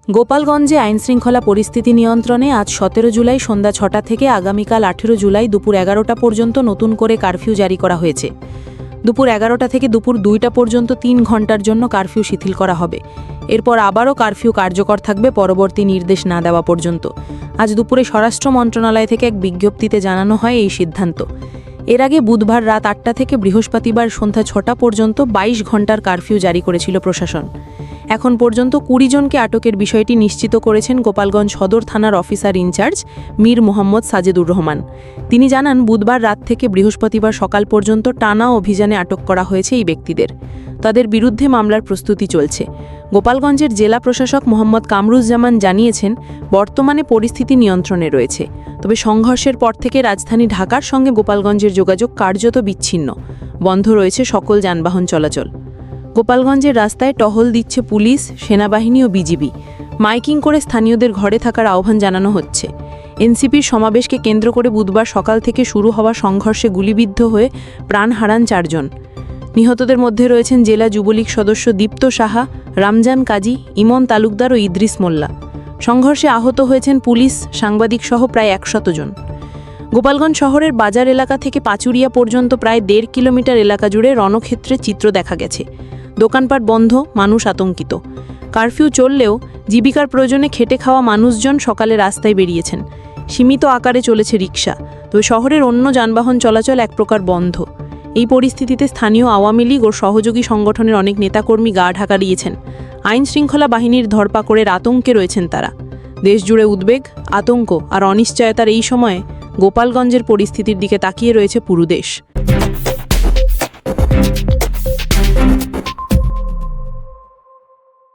গোপালগঞ্জে আইনশৃঙ্খলা পরিস্থিতি নিয়ন্ত্রণে আজ ১৭ জুলাই সন্ধ্যা ৬টা থেকে আগামীকাল ১৮ জুলাই দুপুর ১১টা পর্যন্ত নতুন করে কারফিউ জারি করা হয়েছে। দুপুর ১১টা থেকে দুপুর ২টা পর্যন্ত ৩ ঘণ্টার জন্য কারফিউ শিথিল করা হবে। এরপর আবারও কারফিউ কার্যকর থাকবে পরবর্তী নির্দেশ না দেওয়া পর্যন্ত। আজ দুপুরে স্বরাষ্ট্র মন্ত্রণালয় থেকে এক বিজ্ঞপ্তিতে জানানো হয় এই সিদ্ধান্ত। এর আগে বুধবার রাত ৮টা থেকে বৃহস্পতিবার সন্ধ্যা ৬টা পর্যন্ত ২২ ঘণ্টার কারফিউ জারি করেছিল প্রশাসন। এখন পর্যন্ত ২০ জনকে আটকের বিষয়টি নিশ্চিত করেছেন গোপালগঞ্জ সদর থানার অফিসার ইনচার্জ মীর মোহাম্মদ সাজেদুর রহমান। তিনি জানান, বুধবার রাত থেকে বৃহস্পতিবার সকাল পর্যন্ত টানা অভিযানে আটক করা হয়েছে এই ব্যক্তিদের। তাদের বিরুদ্ধে মামলার প্রস্তুতি চলছে। গোপালগঞ্জের জেলা প্রশাসক মোহাম্মদ কামরুজ্জামান জানিয়েছেন, বর্তমানে পরিস্থিতি নিয়ন্ত্রণে রয়েছে। তবে সংঘর্ষের পর থেকে রাজধানী ঢাকার সঙ্গে গোপালগঞ্জের যোগাযোগ কার্যত বিচ্ছিন্ন। বন্ধ রয়েছে সকল যানবাহন চলাচল। গোপালগঞ্জের রাস্তায় টহল দিচ্ছে পুলিশ, সেনাবাহিনী ও বিজিবি। মাইকিং করে স্থানীয়দের ঘরে থাকার আহ্বান জানানো হচ্ছে। এনসিপির সমাবেশকে কেন্দ্র করে বুধবার সকাল থেকে শুরু হওয়া সংঘর্ষে গুলিবিদ্ধ হয়ে প্রাণ হারান ৪ জন। নিহতদের মধ্যে রয়েছেন জেলা যুবলীগ সদস্য দীপ্ত সাহা, রামজান কাজী, ইমন তালুকদার ও ইদ্রিস মোল্লা। সংঘর্ষে আহত হয়েছেন পুলিশ, সাংবাদিক সহ প্রায় ১০০ জন। গোপালগঞ্জ শহরের বাজার এলাকা থেকে পাচুরিয়া পর্যন্ত প্রায় ১.৫ কিলোমিটার এলাকা জুড়ে রণক্ষেত্রের চিত্র দেখা গেছে। দোকানপাট বন্ধ, মানুষ আতঙ্কিত। কারফিউ চললেও জীবিকার প্রয়োজনে খেটে খাওয়া মানুষজন সকালে রাস্তায় বেরিয়েছেন। সীমিত আকারে চলেছে রিকশা, তবে শহরের অন্য যানবাহন চলাচল এক প্রকার বন্ধ। এই পরিস্থিতিতে স্থানীয় আওয়ামী লীগ ও সহযোগী সংগঠনের অনেক নেতাকর্মী গা ঢাকা দিয়েছেন। আইন শৃঙ্খলা বাহিনীর ধরপাকড়ের আতঙ্কে রয়েছেন তারা। দেশজুড়ে উদ্বেগ, আতঙ্ক আর অনিশ্চয়তার এই সময়ে গোপালগঞ্জের পরিস্থিতির দিকে তাকিয়ে রয়েছে পুরো দেশ।